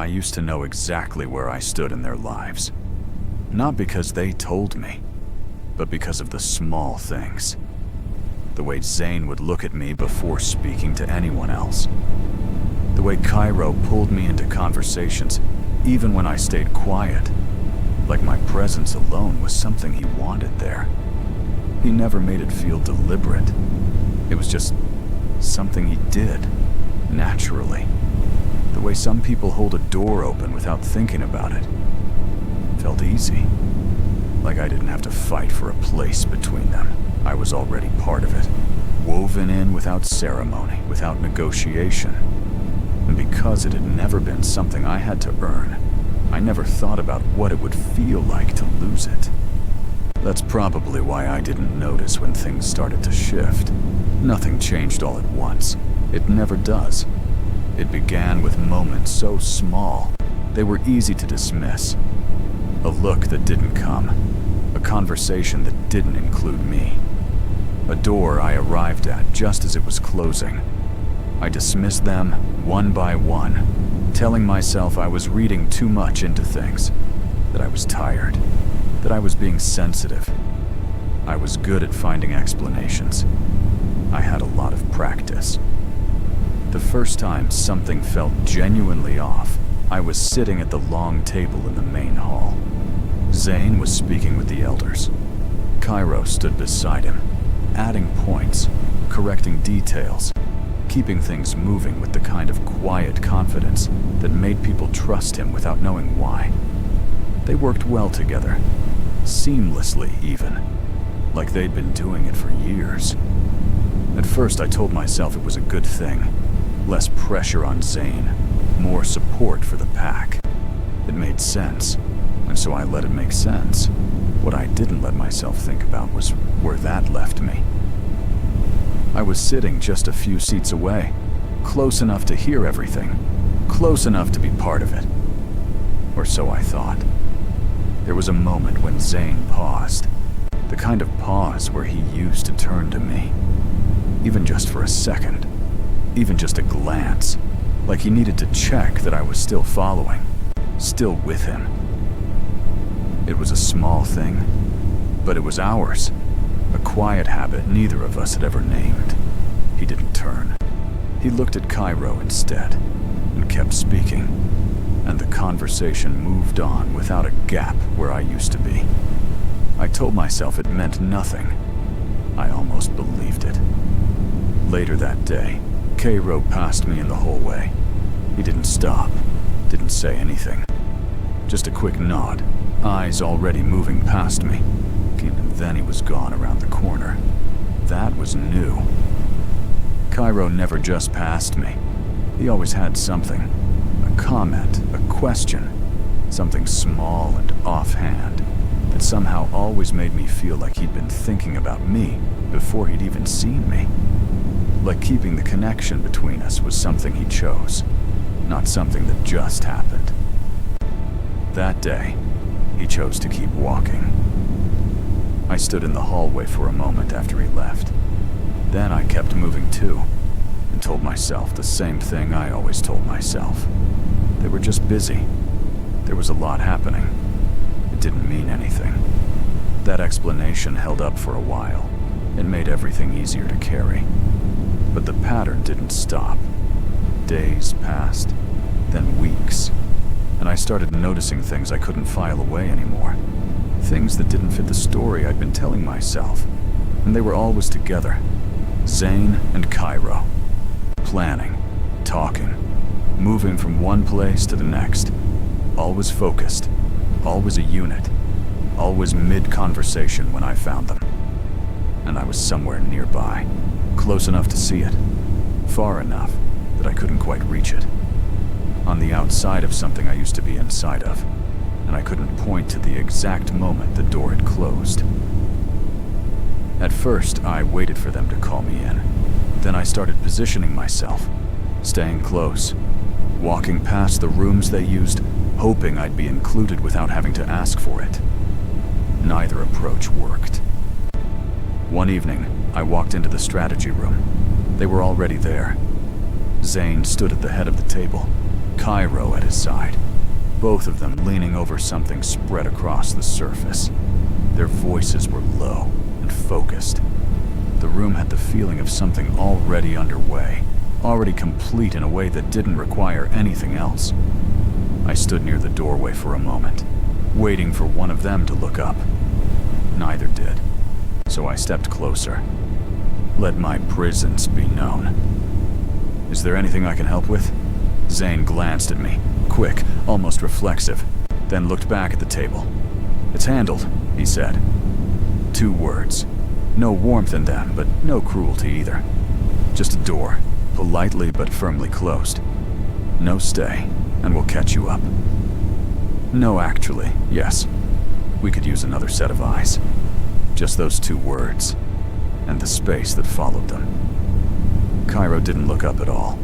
I used to know exactly where I stood in their lives. Not because they told me, but because of the small things. The way Zane would look at me before speaking to anyone else. The way Cairo pulled me into conversations, even when I stayed quiet. Like my presence alone was something he wanted there. He never made it feel deliberate. It was just something he did, naturally. The way some people hold a door open without thinking about it. Felt easy. Like I didn't have to fight for a place between them. I was already part of it. Woven in without ceremony, without negotiation. And because it had never been something I had to earn, I never thought about what it would feel like to lose it. That's probably why I didn't notice when things started to shift. Nothing changed all at once. It never does. It began with moments so small, they were easy to dismiss. A look that didn't come. A conversation that didn't include me. A door I arrived at just as it was closing. I dismissed them one by one, telling myself I was reading too much into things, that I was tired, that I was being sensitive. I was good at finding explanations. I had a lot of practice. The first time something felt genuinely off, I was sitting at the long table in the main hall. Zane was speaking with the elders. Cairo stood beside him, adding points, correcting details, keeping things moving with the kind of quiet confidence that made people trust him without knowing why. They worked well together, seamlessly even, like they'd been doing it for years. At first I told myself it was a good thing. Less pressure on Zane, more support for the pack. It made sense, and so I let it make sense. What I didn't let myself think about was where that left me. I was sitting just a few seats away, close enough to hear everything, close enough to be part of it. Or so I thought. There was a moment when Zane paused, the kind of pause where he used to turn to me, even just for a second, even just a glance, like he needed to check that I was still following, still with him. It was a small thing, but it was ours. A quiet habit neither of us had ever named. He didn't turn. He looked at Cairo instead, and kept speaking, and the conversation moved on without a gap where I used to be. I told myself it meant nothing. I almost believed it. Later that day, Cairo passed me in the hallway. He didn't stop, didn't say anything. Just a quick nod, eyes already moving past me. And then he was gone around the corner. That was new. Cairo never just passed me. He always had something. A comment, a question. Something small and offhand that somehow always made me feel like he'd been thinking about me before he'd even seen me. Like keeping the connection between us was something he chose, not something that just happened. That day, he chose to keep walking. I stood in the hallway for a moment after he left. Then I kept moving too, and told myself the same thing I always told myself. They were just busy. There was a lot happening. It didn't mean anything. That explanation held up for a while. It made everything easier to carry. But the pattern didn't stop. Days passed, then weeks, and I started noticing things I couldn't file away anymore. Things that didn't fit the story I'd been telling myself, and they were always together. Zane and Cairo. Planning, talking, moving from one place to the next. Always focused, always a unit, always mid-conversation when I found them. And I was somewhere nearby, close enough to see it, far enough that I couldn't quite reach it. On the outside of something I used to be inside of, and I couldn't point to the exact moment the door had closed. At first, I waited for them to call me in. Then I started positioning myself, staying close, walking past the rooms they used, hoping I'd be included without having to ask for it. Neither approach worked. One evening, I walked into the strategy room. They were already there. Zane stood at the head of the table, Cairo at his side. both of them leaning over something spread across the surface. Their voices were low and focused. The room had the feeling of something already underway, already complete in a way that didn't require anything else. I stood near the doorway for a moment, waiting for one of them to look up. Neither did, so I stepped closer. Let my presence be known. "Is there anything I can help with?" Zane glanced at me, quick, almost reflexive, then looked back at the table. "It's handled," he said. 2 words. No warmth in them, but no cruelty either. Just a door, politely but firmly closed. "No stay, and we'll catch you up." No, actually, yes. We could use another set of eyes. Just those 2 words, and the space that followed them. Cairo didn't look up at all.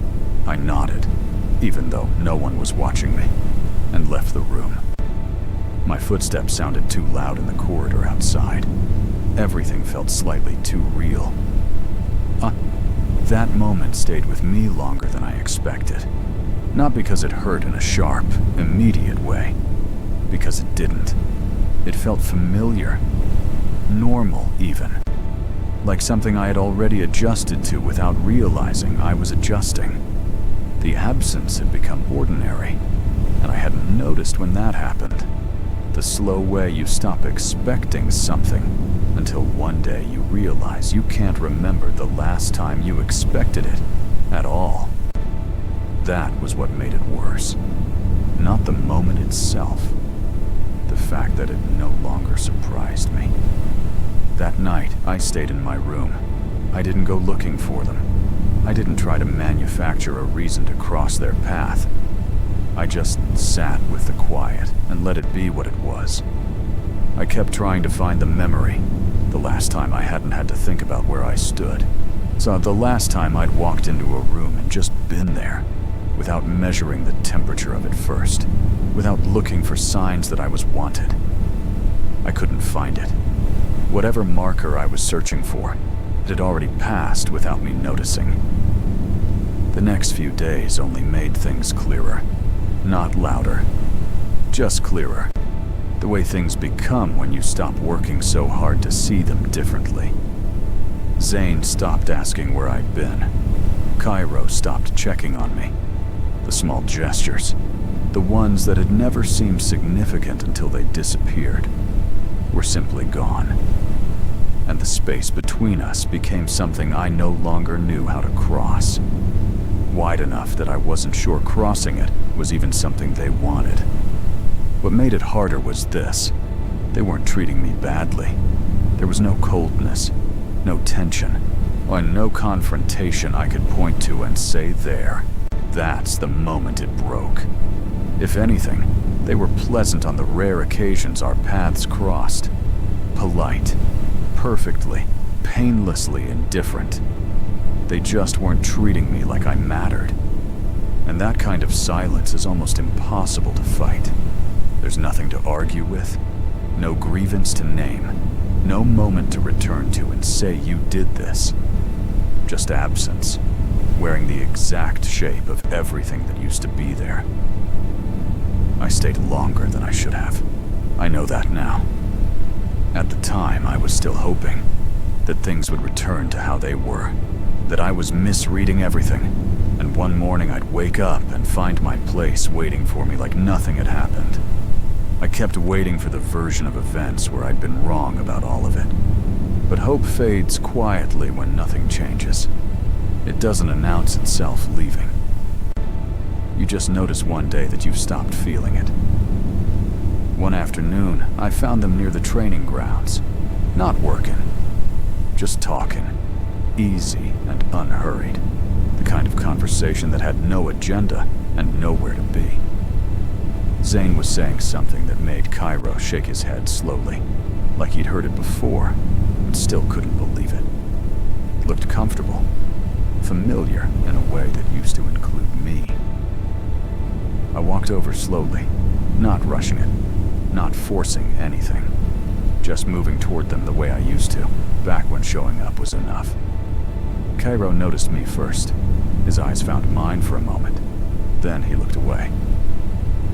I nodded, even though no one was watching me, and left the room. My footsteps sounded too loud in the corridor outside. Everything felt slightly too real. That moment stayed with me longer than I expected. Not because it hurt in a sharp, immediate way. Because it didn't. It felt familiar. Normal, even. Like something I had already adjusted to without realizing I was adjusting. The absence had become ordinary, and I hadn't noticed when that happened. The slow way you stop expecting something until one day you realize you can't remember the last time you expected it at all. That was what made it worse. Not the moment itself. The fact that it no longer surprised me. That night, I stayed in my room. I didn't go looking for them. I didn't try to manufacture a reason to cross their path. I just sat with the quiet and let it be what it was. I kept trying to find the memory, the last time I hadn't had to think about where I stood. So the last time I'd walked into a room and just been there, without measuring the temperature of it first, without looking for signs that I was wanted. I couldn't find it. Whatever marker I was searching for, it had already passed without me noticing. The next few days only made things clearer. Not louder, just clearer. The way things become when you stop working so hard to see them differently. Zane stopped asking where I'd been. Cairo stopped checking on me. The small gestures, the ones that had never seemed significant until they disappeared, were simply gone. And the space between us became something I no longer knew how to cross. Wide enough that I wasn't sure crossing it was even something they wanted. What made it harder was this. They weren't treating me badly. There was no coldness, no tension, and no confrontation I could point to and say there. That's the moment it broke. If anything, they were pleasant on the rare occasions our paths crossed. Polite, perfectly, painlessly indifferent. They just weren't treating me like I mattered. And that kind of silence is almost impossible to fight. There's nothing to argue with, no grievance to name, no moment to return to and say you did this. Just absence, wearing the exact shape of everything that used to be there. I stayed longer than I should have. I know that now. At the time, I was still hoping that things would return to how they were, that I was misreading everything, and one morning I'd wake up and find my place waiting for me like nothing had happened. I kept waiting for the version of events where I'd been wrong about all of it. But hope fades quietly when nothing changes. It doesn't announce itself leaving. You just notice one day that you've stopped feeling it. One afternoon, I found them near the training grounds. Not working, just talking. Easy and unhurried. The kind of conversation that had no agenda and nowhere to be. Zane was saying something that made Cairo shake his head slowly, like he'd heard it before, but still couldn't believe it. It looked comfortable, familiar in a way that used to include me. I walked over slowly, not rushing it, not forcing anything, just moving toward them the way I used to, back when showing up was enough. Cairo noticed me first. His eyes found mine for a moment. Then he looked away.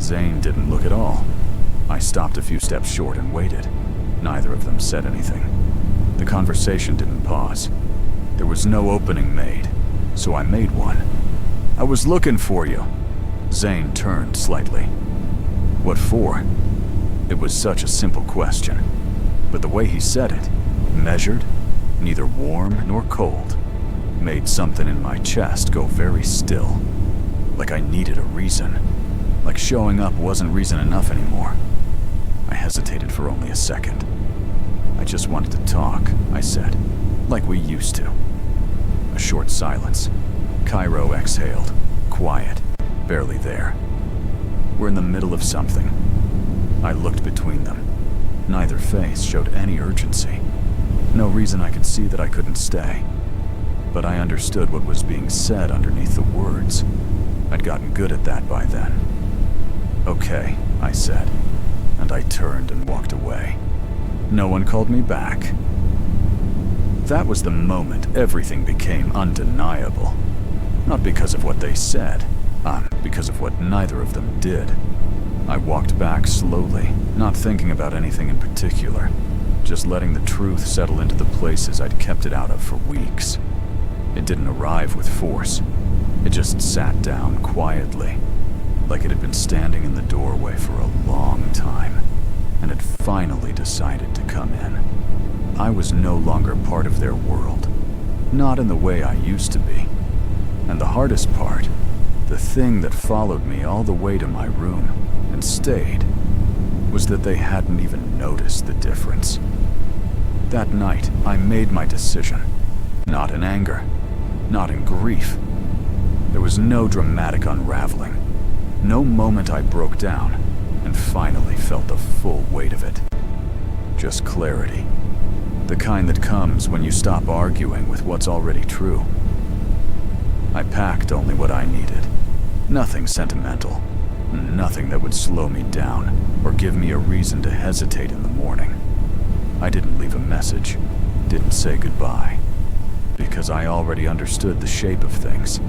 Zane didn't look at all. I stopped a few steps short and waited. Neither of them said anything. The conversation didn't pause. There was no opening made, so I made one. "I was looking for you." Zane turned slightly. "What for?" It was such a simple question, but the way he said it, measured, neither warm nor cold, made something in my chest go very still. Like I needed a reason. Like showing up wasn't reason enough anymore. I hesitated for only a second. "I just wanted to talk," I said, like we used to. A short silence. Cairo exhaled, quiet, barely there. We're in the middle of something. I looked between them. Neither face showed any urgency. No reason I could see that I couldn't stay. But I understood what was being said underneath the words. I'd gotten good at that by then. "Okay," I said, and I turned and walked away. No one called me back. That was the moment everything became undeniable. Not because of what they said, because of what neither of them did. I walked back slowly, not thinking about anything in particular, just letting the truth settle into the places I'd kept it out of for weeks. It didn't arrive with force. It just sat down quietly, like it had been standing in the doorway for a long time, and had finally decided to come in. I was no longer part of their world, not in the way I used to be. And the hardest part, the thing that followed me all the way to my room and stayed, was that they hadn't even noticed the difference. That night, I made my decision, not in anger, not in grief. There was no dramatic unraveling, no moment I broke down and finally felt the full weight of it. Just clarity, the kind that comes when you stop arguing with what's already true. I packed only what I needed. Nothing sentimental. Nothing that would slow me down or give me a reason to hesitate in the morning. I didn't leave a message, didn't say goodbye, because I already understood the shape of things.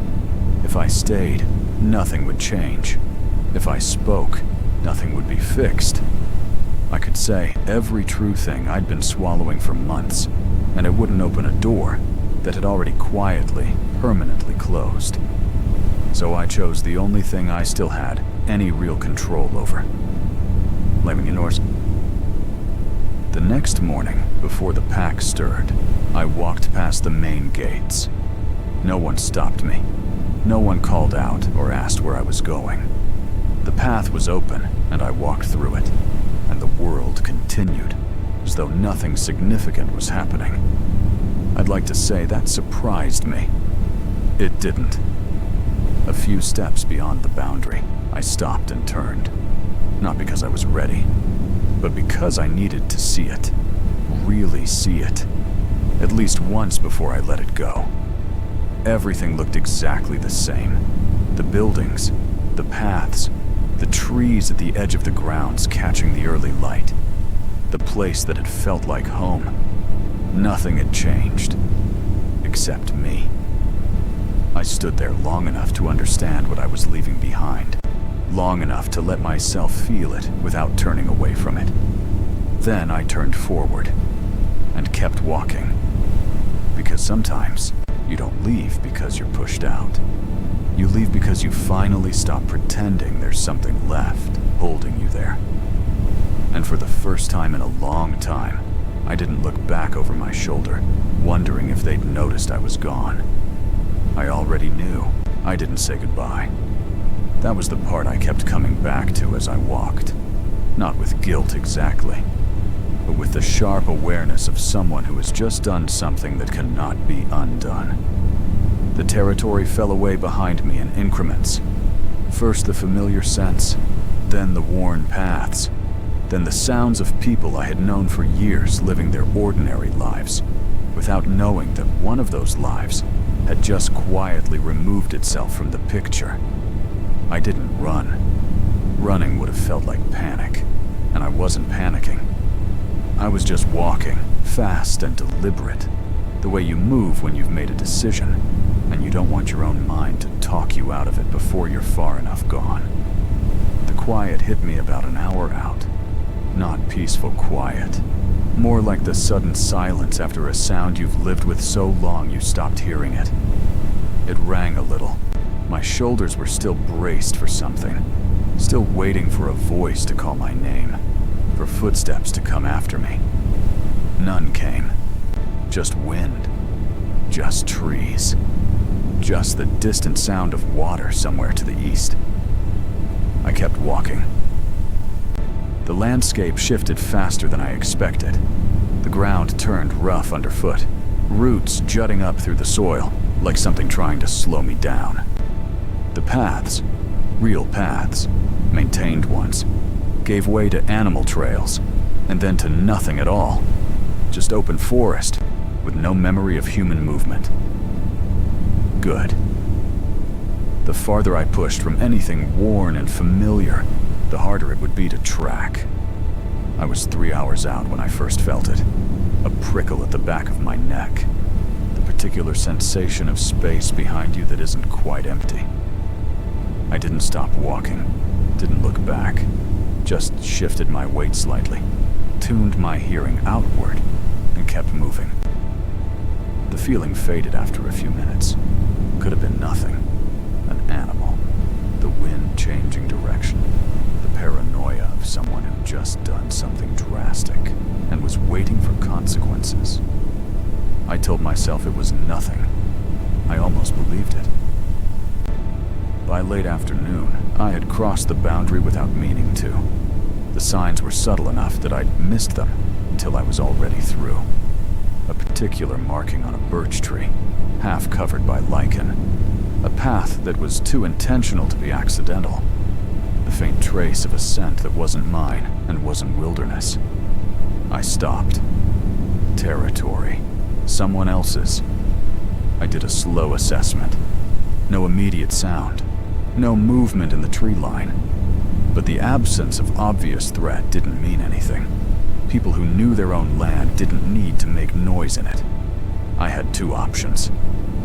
If I stayed, nothing would change. If I spoke, nothing would be fixed. I could say every true thing I'd been swallowing for months, and it wouldn't open a door that had already quietly, permanently closed. So I chose the only thing I still had any real control over. Blaming yours. The next morning, before the pack stirred, I walked past the main gates. No one stopped me. No one called out or asked where I was going. The path was open, and I walked through it, and the world continued, as though nothing significant was happening. I'd like to say that surprised me. It didn't. A few steps beyond the boundary, I stopped and turned. Not because I was ready, but because I needed to see it. Really see it. At least once before I let it go. Everything looked exactly the same. The buildings, the paths, the trees at the edge of the grounds catching the early light. The place that had felt like home. Nothing had changed. Except me. I stood there long enough to understand what I was leaving behind. Long enough to let myself feel it without turning away from it. Then I turned forward and kept walking. Because sometimes you don't leave because you're pushed out. You leave because you finally stop pretending there's something left holding you there. And for the first time in a long time, I didn't look back over my shoulder, wondering if they'd noticed I was gone. I already knew. I didn't say goodbye. That was the part I kept coming back to as I walked. Not with guilt exactly, but with the sharp awareness of someone who has just done something that cannot be undone. The territory fell away behind me in increments. First the familiar scents, then the worn paths, then the sounds of people I had known for years living their ordinary lives, without knowing that one of those lives had just quietly removed itself from the picture. I didn't run. Running would have felt like panic, and I wasn't panicking. I was just walking, fast and deliberate, the way you move when you've made a decision, and you don't want your own mind to talk you out of it before you're far enough gone. The quiet hit me about an hour out. Not peaceful quiet. More like the sudden silence after a sound you've lived with so long you stopped hearing it. It rang a little. My shoulders were still braced for something. Still waiting for a voice to call my name. For footsteps to come after me. None came. Just wind. Just trees. Just the distant sound of water somewhere to the east. I kept walking. The landscape shifted faster than I expected. The ground turned rough underfoot, roots jutting up through the soil, like something trying to slow me down. The paths, real paths, maintained ones, gave way to animal trails, and then to nothing at all. Just open forest, with no memory of human movement. Good. The farther I pushed from anything worn and familiar, the harder it would be to track. I was 3 hours out when I first felt it. A prickle at the back of my neck. The particular sensation of space behind you that isn't quite empty. I didn't stop walking, didn't look back, just shifted my weight slightly, tuned my hearing outward, and kept moving. The feeling faded after a few minutes. Could have been nothing. An animal. The wind changing direction. The paranoia of someone who'd just done something drastic and was waiting for consequences. I told myself it was nothing. I almost believed it. By late afternoon, I had crossed the boundary without meaning to. The signs were subtle enough that I'd missed them until I was already through. A particular marking on a birch tree, half covered by lichen. A path that was too intentional to be accidental. The faint trace of a scent that wasn't mine and wasn't wilderness. I stopped. Territory. Someone else's. I did a slow assessment. No immediate sound. No movement in the tree line. But the absence of obvious threat didn't mean anything. People who knew their own land didn't need to make noise in it. I had two options.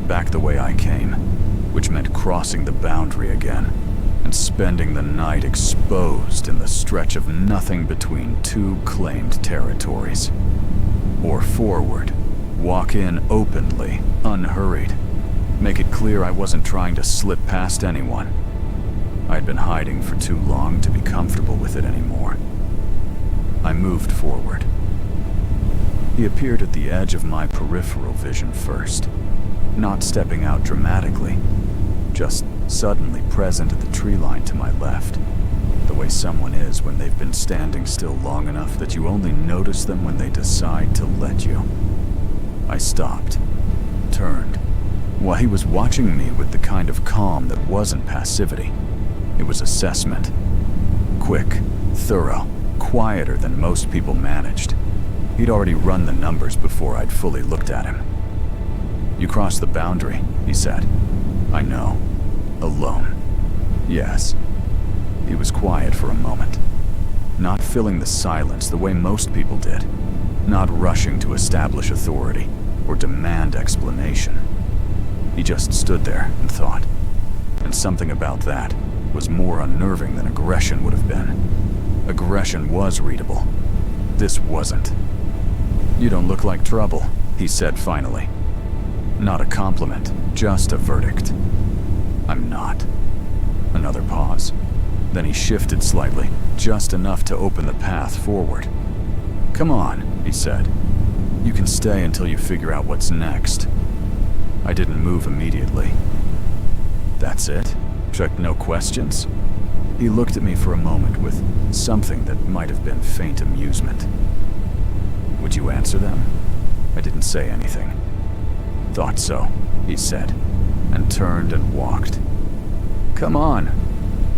Back the way I came, which meant crossing the boundary again, and spending the night exposed in the stretch of nothing between two claimed territories. Or forward, walk in openly, unhurried. Make it clear I wasn't trying to slip past anyone. I'd been hiding for too long to be comfortable with it anymore. I moved forward. He appeared at the edge of my peripheral vision first, not stepping out dramatically, just suddenly present at the tree line to my left, the way someone is when they've been standing still long enough that you only notice them when they decide to let you. I stopped, turned, while he was watching me with the kind of calm that wasn't passivity. It was assessment. Quick, thorough, quieter than most people managed. He'd already run the numbers before I'd fully looked at him. "You crossed the boundary," he said. "I know. Alone." "Yes." He was quiet for a moment, not filling the silence the way most people did, not rushing to establish authority or demand explanation. He just stood there and thought, and something about that was more unnerving than aggression would have been. Aggression was readable. This wasn't. "You don't look like trouble," he said finally. Not a compliment, just a verdict. "I'm not." Another pause. Then he shifted slightly, just enough to open the path forward. "Come on," he said. "You can stay until you figure out what's next." I didn't move immediately. "That's it? Check no questions?" He looked at me for a moment with something that might have been faint amusement. "Would you answer them?" I didn't say anything. "Thought so," he said, and turned and walked. "Come on."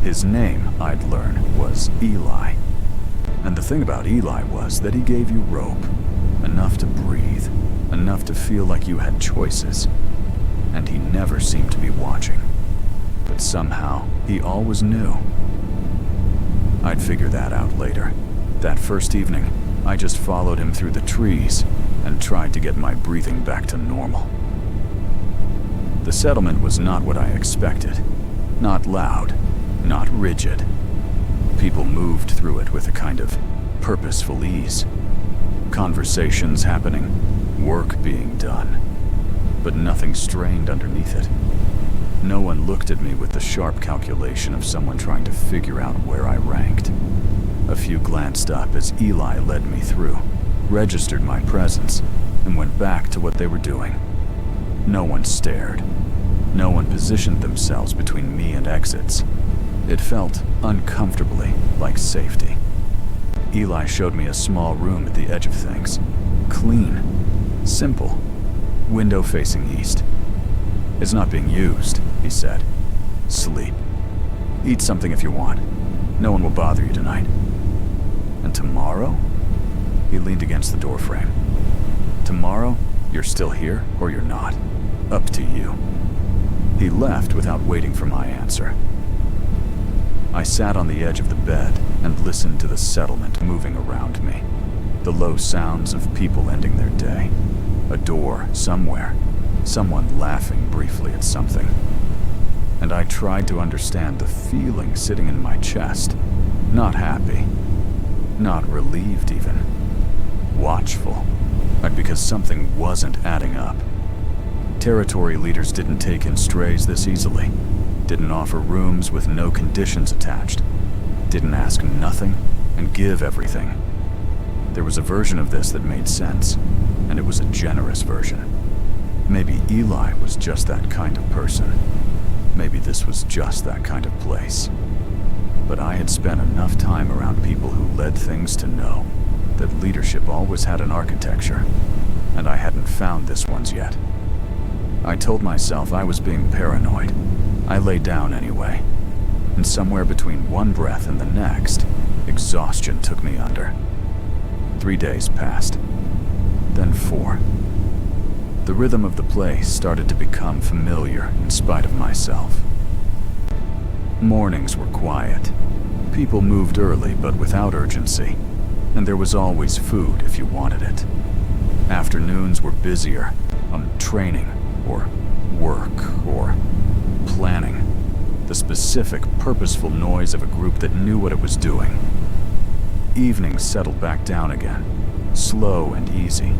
His name, I'd learn, was Eli. And the thing about Eli was that he gave you rope, enough to breathe, enough to feel like you had choices. And he never seemed to be watching. But somehow, he always knew. I'd figure that out later. That first evening, I just followed him through the trees and tried to get my breathing back to normal. The settlement was not what I expected. Not loud, not rigid. People moved through it with a kind of purposeful ease. Conversations happening, work being done, but nothing strained underneath it. No one looked at me with the sharp calculation of someone trying to figure out where I ranked. A few glanced up as Eli led me through, registered my presence, and went back to what they were doing. No one stared. No one positioned themselves between me and exits. It felt uncomfortably like safety. Eli showed me a small room at the edge of things. Clean. Simple. Window facing east. "It's not being used," he said. "Sleep. Eat something if you want. No one will bother you tonight." "And tomorrow?" He leaned against the doorframe. "Tomorrow, you're still here or you're not. Up to you." He left without waiting for my answer. I sat on the edge of the bed and listened to the settlement moving around me. The low sounds of people ending their day. A door somewhere. Someone laughing briefly at something. And I tried to understand the feeling sitting in my chest. Not happy. Not relieved even. Watchful. Because something wasn't adding up. Territory leaders didn't take in strays this easily. Didn't offer rooms with no conditions attached. Didn't ask nothing and give everything. There was a version of this that made sense, and it was a generous version. Maybe Eli was just that kind of person. Maybe this was just that kind of place. But I had spent enough time around people who led things to know that leadership always had an architecture, and I hadn't found this one's yet. I told myself I was being paranoid. I lay down anyway, and somewhere between one breath and the next, exhaustion took me under. 3 days passed, then 4. The rhythm of the place started to become familiar in spite of myself. Mornings were quiet. People moved early but without urgency, and there was always food if you wanted it. Afternoons were busier on training or work or planning. The specific, purposeful noise of a group that knew what it was doing. Evenings settled back down again, slow and easy.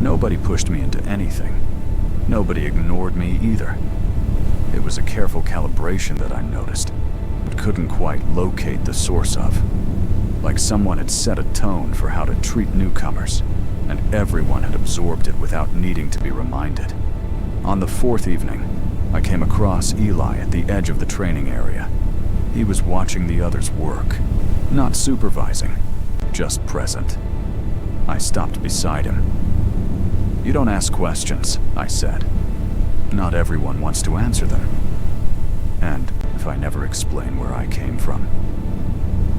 Nobody pushed me into anything. Nobody ignored me either. It was a careful calibration that I noticed, but couldn't quite locate the source of. Like someone had set a tone for how to treat newcomers, and everyone had absorbed it without needing to be reminded. On the 4th evening, I came across Eli at the edge of the training area. He was watching the others work, not supervising, just present. I stopped beside him. "You don't ask questions," I said. "Not everyone wants to answer them. And if I never explain where I came from,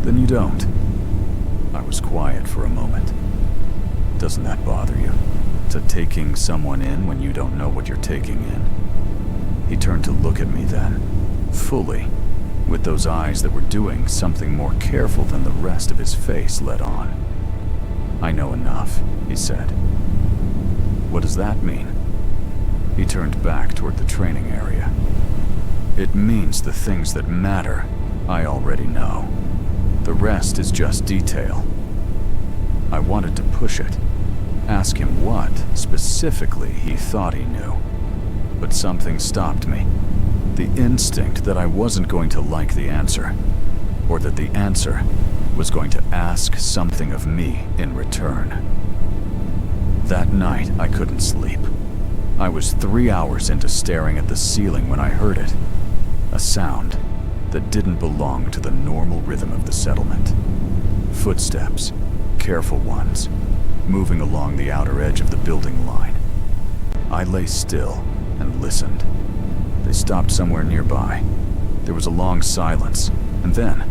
then you don't." I was quiet for a moment. "Doesn't that bother you? To taking someone in when you don't know what you're taking in?" He turned to look at me then, fully, with those eyes that were doing something more careful than the rest of his face let on. "I know enough," he said. "What does that mean?" He turned back toward the training area. "It means the things that matter, I already know. The rest is just detail." I wanted to push it, ask him what, specifically, he thought he knew. But something stopped me. The instinct that I wasn't going to like the answer, or that the answer was going to ask something of me in return. That night, I couldn't sleep. I was 3 hours into staring at the ceiling when I heard it. A sound that didn't belong to the normal rhythm of the settlement. Footsteps, careful ones, moving along the outer edge of the building line. I lay still and listened. They stopped somewhere nearby. There was a long silence, and then,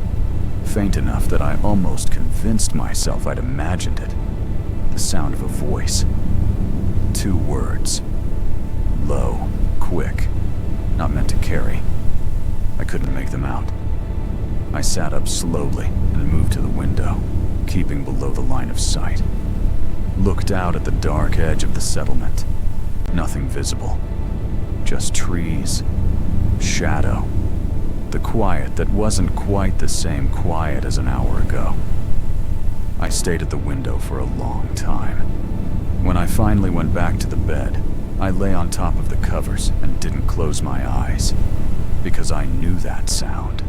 faint enough that I almost convinced myself I'd imagined it, the sound of a voice. 2 words. Low, quick, not meant to carry. I couldn't make them out. I sat up slowly and moved to the window, keeping below the line of sight. Looked out at the dark edge of the settlement. Nothing visible. Just trees, shadow, The quiet that wasn't quite the same quiet as an hour ago. I stayed at the window for a long time. When I finally went back to the bed, I lay on top of the covers and didn't close my eyes, because I knew that sound,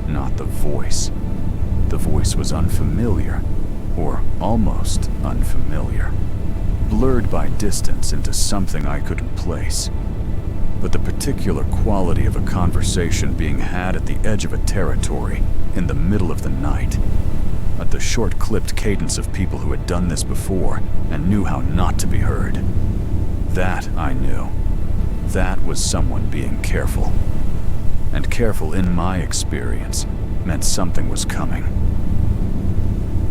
not the voice. The voice was unfamiliar, or almost unfamiliar, blurred by distance into something I couldn't place. But the particular quality of a conversation being had at the edge of a territory, in the middle of the night, at the short-clipped cadence of people who had done this before and knew how not to be heard. That I knew. That was someone being careful. And careful, in my experience, meant something was coming.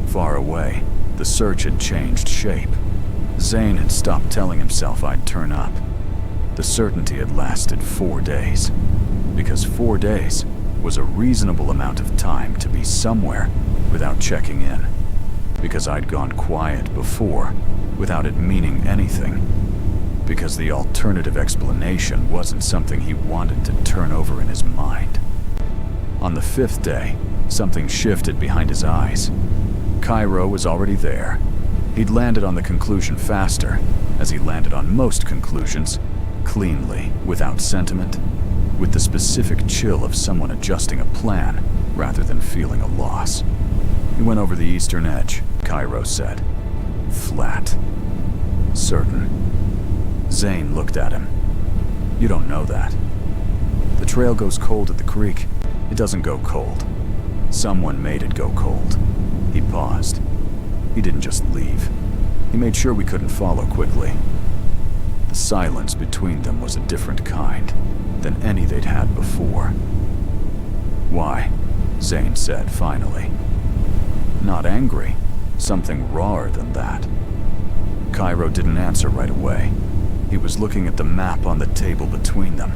Far away, the search had changed shape. Zane had stopped telling himself I'd turn up. The certainty had lasted 4 days, because 4 days was a reasonable amount of time to be somewhere without checking in, because I'd gone quiet before without it meaning anything, because the alternative explanation wasn't something he wanted to turn over in his mind. On the 5th day, something shifted behind his eyes. Cairo was already there. He'd landed on the conclusion faster, as he landed on most conclusions, cleanly, without sentiment, with the specific chill of someone adjusting a plan rather than feeling a loss. He went over the eastern edge, Cairo said. Flat. Certain. Zane looked at him. You don't know that. The trail goes cold at the creek. It doesn't go cold. Someone made it go cold. He paused. He didn't just leave. He made sure we couldn't follow quickly. The silence between them was a different kind than any they'd had before. Why? Zane said finally. Not angry. Something rawer than that. Cairo didn't answer right away. He was looking at the map on the table between them,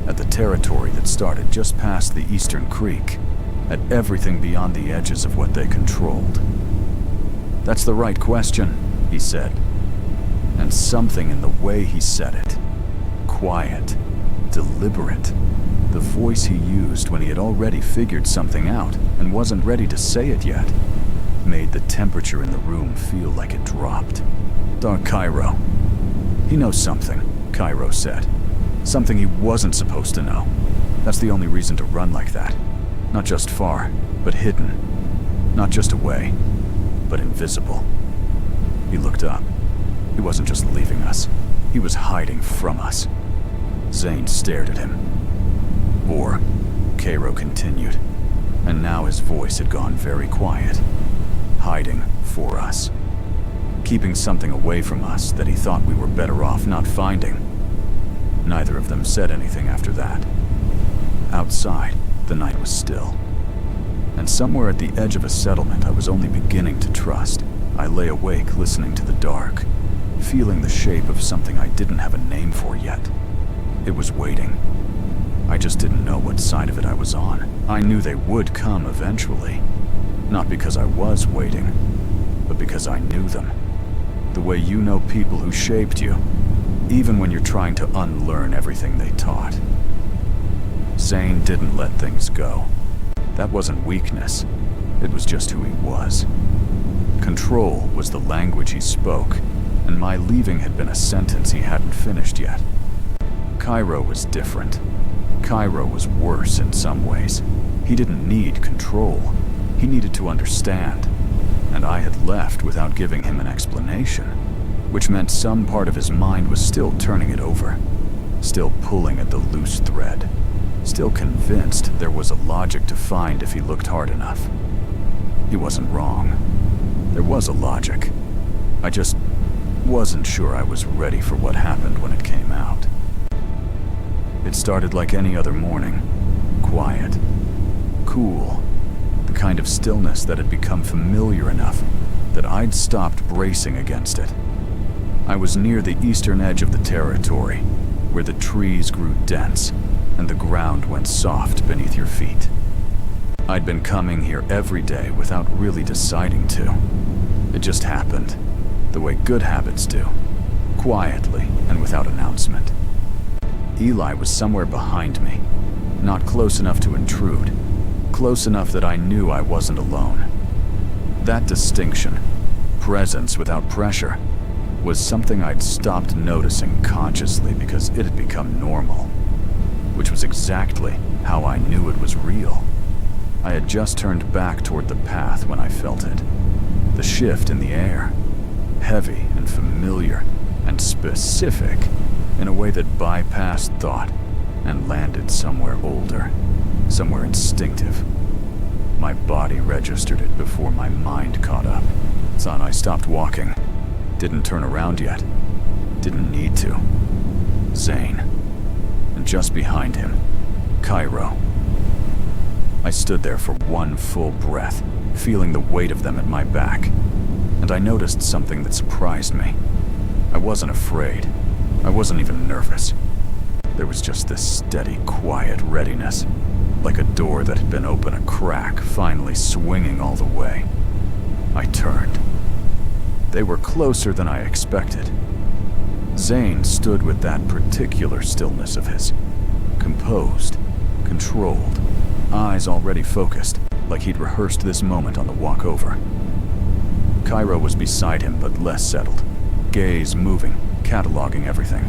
at the territory that started just past the eastern creek, at everything beyond the edges of what they controlled. That's the right question, he said. And something in the way he said it, quiet, deliberate, the voice he used when he had already figured something out and wasn't ready to say it yet, made the temperature in the room feel like it dropped. Dark Cairo. He knows something, Cairo said. Something he wasn't supposed to know. That's the only reason to run like that. Not just far, but hidden. Not just away, but invisible. He looked up. He wasn't just leaving us. He was hiding from us. Zane stared at him. Or, Cairo continued, and now his voice had gone very quiet. Hiding for us. Keeping something away from us that he thought we were better off not finding. Neither of them said anything after that. Outside, the night was still. And somewhere at the edge of a settlement I was only beginning to trust, I lay awake listening to the dark, feeling the shape of something I didn't have a name for yet. It was waiting. I just didn't know what side of it I was on. I knew they would come eventually. Not because I was waiting, but because I knew them. The way you know people who shaped you, even when you're trying to unlearn everything they taught. Zane didn't let things go. That wasn't weakness. It was just who he was. Control was the language he spoke, and my leaving had been a sentence he hadn't finished yet. Cairo was different. Cairo was worse in some ways. He didn't need control. He needed to understand. And I had left without giving him an explanation, which meant some part of his mind was still turning it over, still pulling at the loose thread, still convinced there was a logic to find if he looked hard enough. He wasn't wrong. There was a logic. I just wasn't sure I was ready for what happened when it came out. It started like any other morning. Quiet. Cool. The kind of stillness that had become familiar enough that I'd stopped bracing against it. I was near the eastern edge of the territory, where the trees grew dense and the ground went soft beneath your feet. I'd been coming here every day without really deciding to. It just happened, the way good habits do, quietly and without announcement. Eli was somewhere behind me, Not close enough to intrude, close enough that I knew I wasn't alone. That distinction, presence without pressure, was something I'd stopped noticing consciously because it had become normal, which was exactly how I knew it was real. I had just turned back toward the path when I felt it. The shift in the air, heavy and familiar and specific in a way that bypassed thought and landed somewhere older, somewhere instinctive. My body registered it before my mind caught up. Son, I stopped walking. Didn't turn around yet. Didn't need to. Zane. And just behind him, Cairo. I stood there for one full breath, feeling the weight of them at my back. And I noticed something that surprised me. I wasn't afraid. I wasn't even nervous. There was just this steady, quiet readiness, like a door that had been open a crack, finally swinging all the way. I turned. They were closer than I expected. Zane stood with that particular stillness of his. Composed, controlled, eyes already focused, like he'd rehearsed this moment on the walk over. Cairo was beside him, but less settled. Gaze moving, cataloging everything.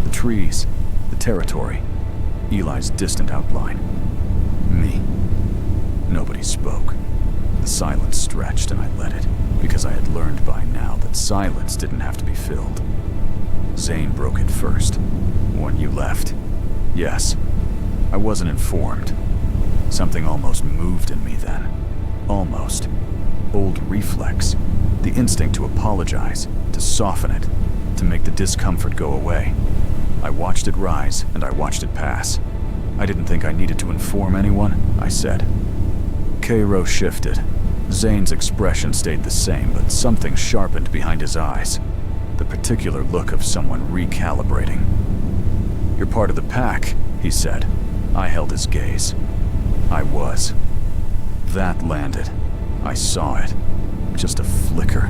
The trees, the territory, Eli's distant outline. Me. Nobody spoke. The silence stretched and I let it, because I had learned by now that silence didn't have to be filled. Zane broke it first. When you left. Yes. I wasn't informed. Something almost moved in me then. Almost. Old reflex. The instinct to apologize, to soften it, to make the discomfort go away. I watched it rise and I watched it pass. I didn't think I needed to inform anyone, I said. Cairo shifted. Zane's expression stayed the same, but something sharpened behind his eyes. The particular look of someone recalibrating. You're part of the pack, he said. I held his gaze. I was. That landed. I saw it. Just a flicker.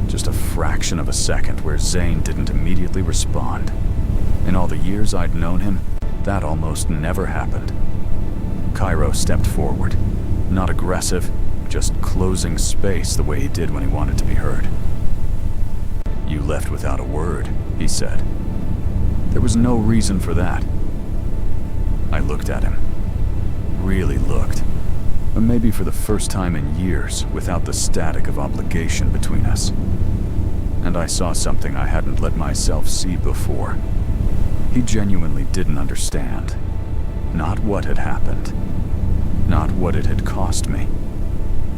Just a fraction of a second where Zane didn't immediately respond. In all the years I'd known him, that almost never happened. Cairo stepped forward. Not aggressive, just closing space the way he did when he wanted to be heard. You left without a word, he said. There was no reason for that. I looked at him. Really looked. But maybe for the first time in years, without the static of obligation between us. And I saw something I hadn't let myself see before. He genuinely didn't understand. Not what had happened. Not what it had cost me.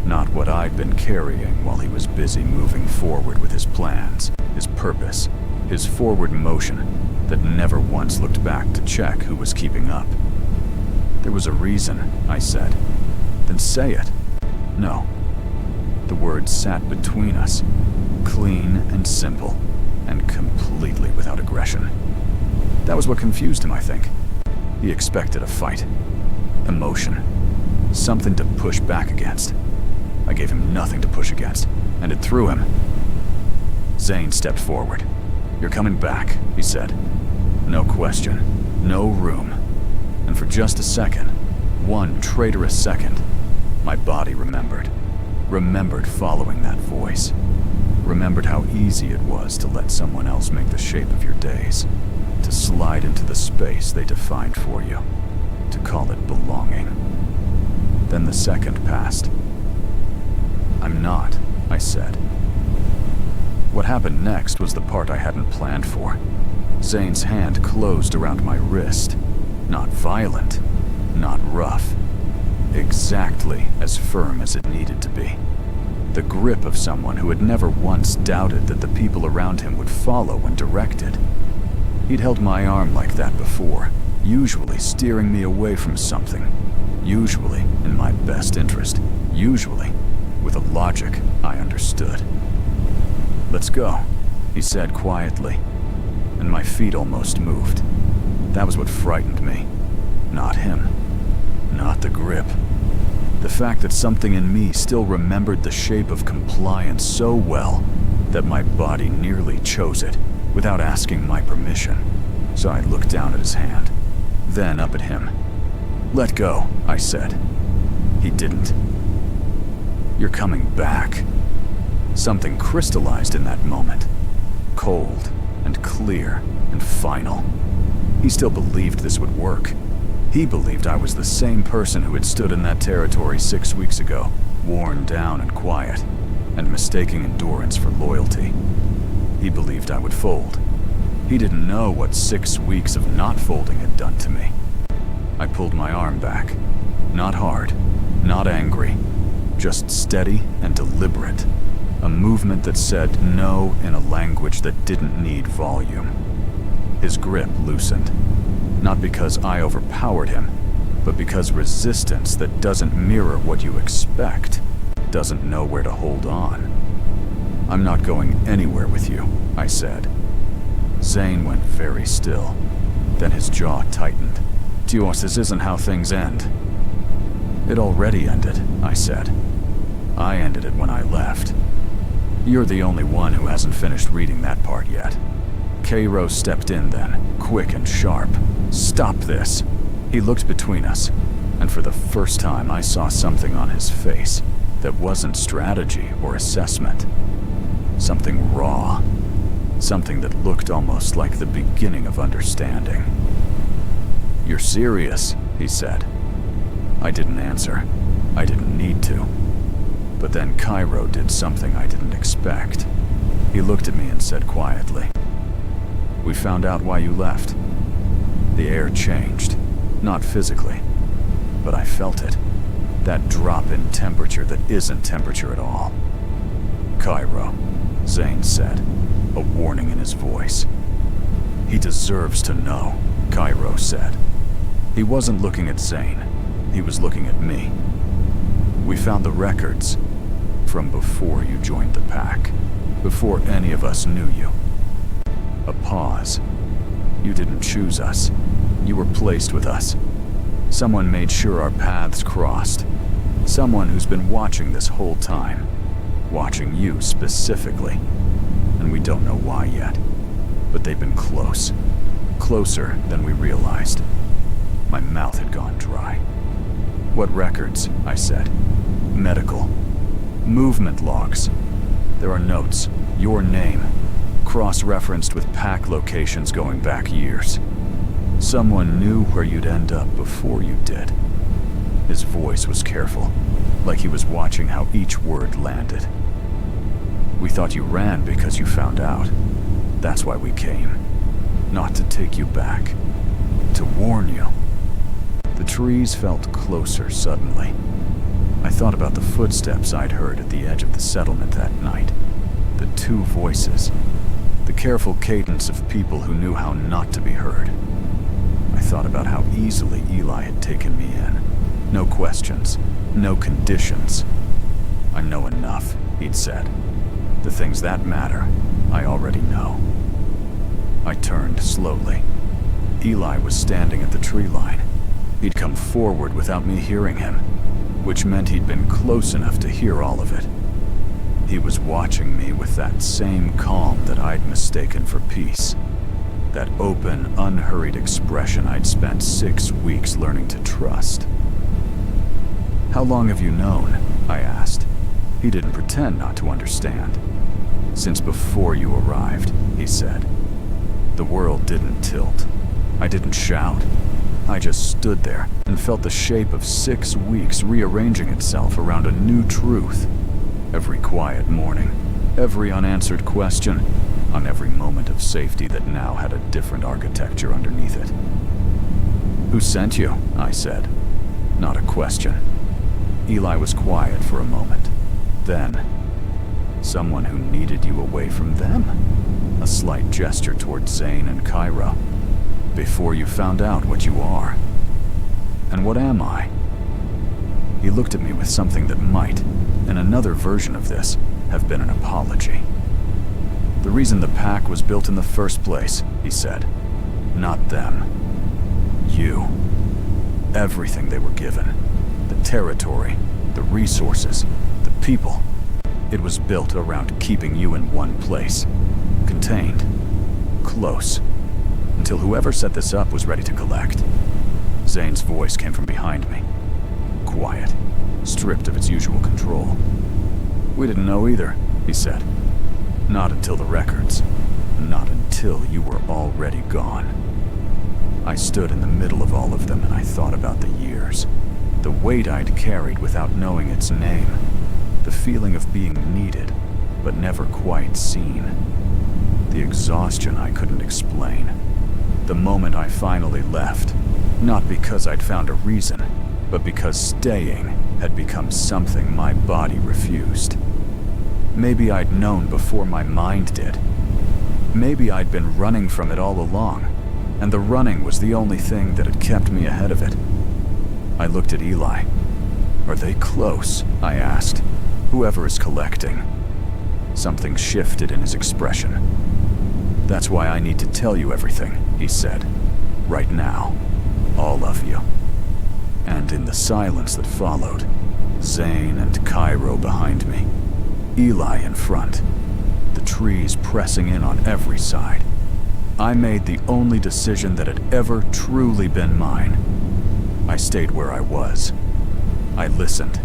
Not what I'd been carrying while he was busy moving forward with his plans, his purpose, his forward motion that never once looked back to check who was keeping up. There was a reason, I said. Then say it. No. The words sat between us, clean and simple, and completely without aggression. That was what confused him, I think. He expected a fight. Emotion. Something to push back against. I gave him nothing to push against, and it threw him. Zane stepped forward. You're coming back, he said. No question. No room. And for just a second, one traitorous second, my body remembered. Remembered following that voice. Remembered how easy it was to let someone else make the shape of your days. To slide into the space they defined for you. To call it belonging. Then the second passed. I'm not, I said. What happened next was the part I hadn't planned for. Zane's hand closed around my wrist. Not violent, not rough. Exactly as firm as it needed to be. The grip of someone who had never once doubted that the people around him would follow when directed. He'd held my arm like that before, usually steering me away from something. Usually in my best interest. Usually with a logic I understood. Let's go, he said quietly, and my feet almost moved. That was what frightened me. Not him. Not the grip. The fact that something in me still remembered the shape of compliance so well that my body nearly chose it without asking my permission. So I looked down at his hand, then up at him. "Let go," I said. He didn't. "You're coming back." Something crystallized in that moment. Cold and clear and final. He still believed this would work. He believed I was the same person who had stood in that territory 6 weeks ago, worn down and quiet, and mistaking endurance for loyalty. He believed I would fold. He didn't know what 6 weeks of not folding had done to me. I pulled my arm back. Not hard, not angry, just steady and deliberate. A movement that said no in a language that didn't need volume. His grip loosened. Not because I overpowered him, but because resistance that doesn't mirror what you expect doesn't know where to hold on. "I'm not going anywhere with you," I said. Zane went very still. Then his jaw tightened. "Dios, this isn't how things end." "It already ended," I said. "I ended it when I left. You're the only one who hasn't finished reading that part yet." Cairo stepped in then, quick and sharp. "Stop this." He looked between us, and for the first time I saw something on his face that wasn't strategy or assessment. Something raw. Something that looked almost like the beginning of understanding. "You're serious," he said. I didn't answer. I didn't need to. But then Cairo did something I didn't expect. He looked at me and said quietly, "We found out why you left." The air changed. Not physically, but I felt it. That drop in temperature that isn't temperature at all. "Cairo," Zane said, a warning in his voice. "He deserves to know," Cairo said. He wasn't looking at Zane. He was looking at me. "We found the records from before you joined the pack, before any of us knew you." A pause. "You didn't choose us. You were placed with us. Someone made sure our paths crossed. Someone who's been watching this whole time. Watching you specifically. And we don't know why yet. But they've been close. Closer than we realized." My mouth had gone dry. "What records?" I said. "Medical. Movement logs. There are notes, your name, cross-referenced with pack locations going back years. Someone knew where you'd end up before you did." His voice was careful, like he was watching how each word landed. "We thought you ran because you found out. That's why we came. Not to take you back. To warn you." The trees felt closer suddenly. I thought about the footsteps I'd heard at the edge of the settlement that night. The two voices. The careful cadence of people who knew how not to be heard. I thought about how easily Eli had taken me in. No questions, no conditions. "I know enough," he'd said. "The things that matter, I already know." I turned slowly. Eli was standing at the tree line. He'd come forward without me hearing him, which meant he'd been close enough to hear all of it. He was watching me with that same calm that I'd mistaken for peace. That open, unhurried expression I'd spent 6 weeks learning to trust. "How long have you known?" I asked. He didn't pretend not to understand. "Since before you arrived," he said. The world didn't tilt. I didn't shout. I just stood there and felt the shape of 6 weeks rearranging itself around a new truth. Every quiet morning, every unanswered question, on every moment of safety that now had a different architecture underneath it. "Who sent you?" I said. Not a question. Eli was quiet for a moment. Then, "Someone who needed you away from them?" A slight gesture toward Zane and Cairo. "Before you found out what you are." "And what am I?" He looked at me with something that might, in another version of this, have been an apology. "The reason the pack was built in the first place," he said. "Not them. You. Everything they were given. The territory, the resources, the people. It was built around keeping you in one place. Contained. Close. Until whoever set this up was ready to collect. Zane's voice came from behind me. Quiet, stripped of its usual control. "We didn't know either," he said. "Not until the records. Not until you were already gone." I stood in the middle of all of them and I thought about the years. The weight I'd carried without knowing its name. The feeling of being needed, but never quite seen. The exhaustion I couldn't explain. The moment I finally left, not because I'd found a reason, but because staying had become something my body refused. Maybe I'd known before my mind did. Maybe I'd been running from it all along, and the running was the only thing that had kept me ahead of it. I looked at Eli. "Are they close?" I asked. "Whoever is collecting." Something shifted in his expression. "That's why I need to tell you everything," he said. "Right now. All of you." And in the silence that followed, Zane and Cairo behind me, Eli in front, the trees pressing in on every side, I made the only decision that had ever truly been mine. I stayed where I was. I listened,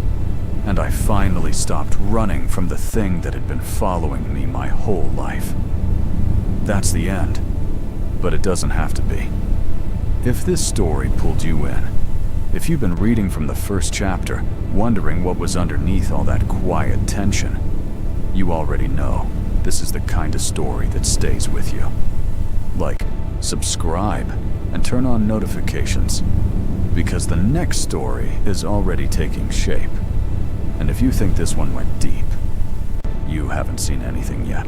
and I finally stopped running from the thing that had been following me my whole life. That's the end, but it doesn't have to be. If this story pulled you in, if you've been reading from the first chapter, wondering what was underneath all that quiet tension, you already know this is the kind of story that stays with you. Like, subscribe, and turn on notifications, because the next story is already taking shape. And if you think this one went deep, you haven't seen anything yet.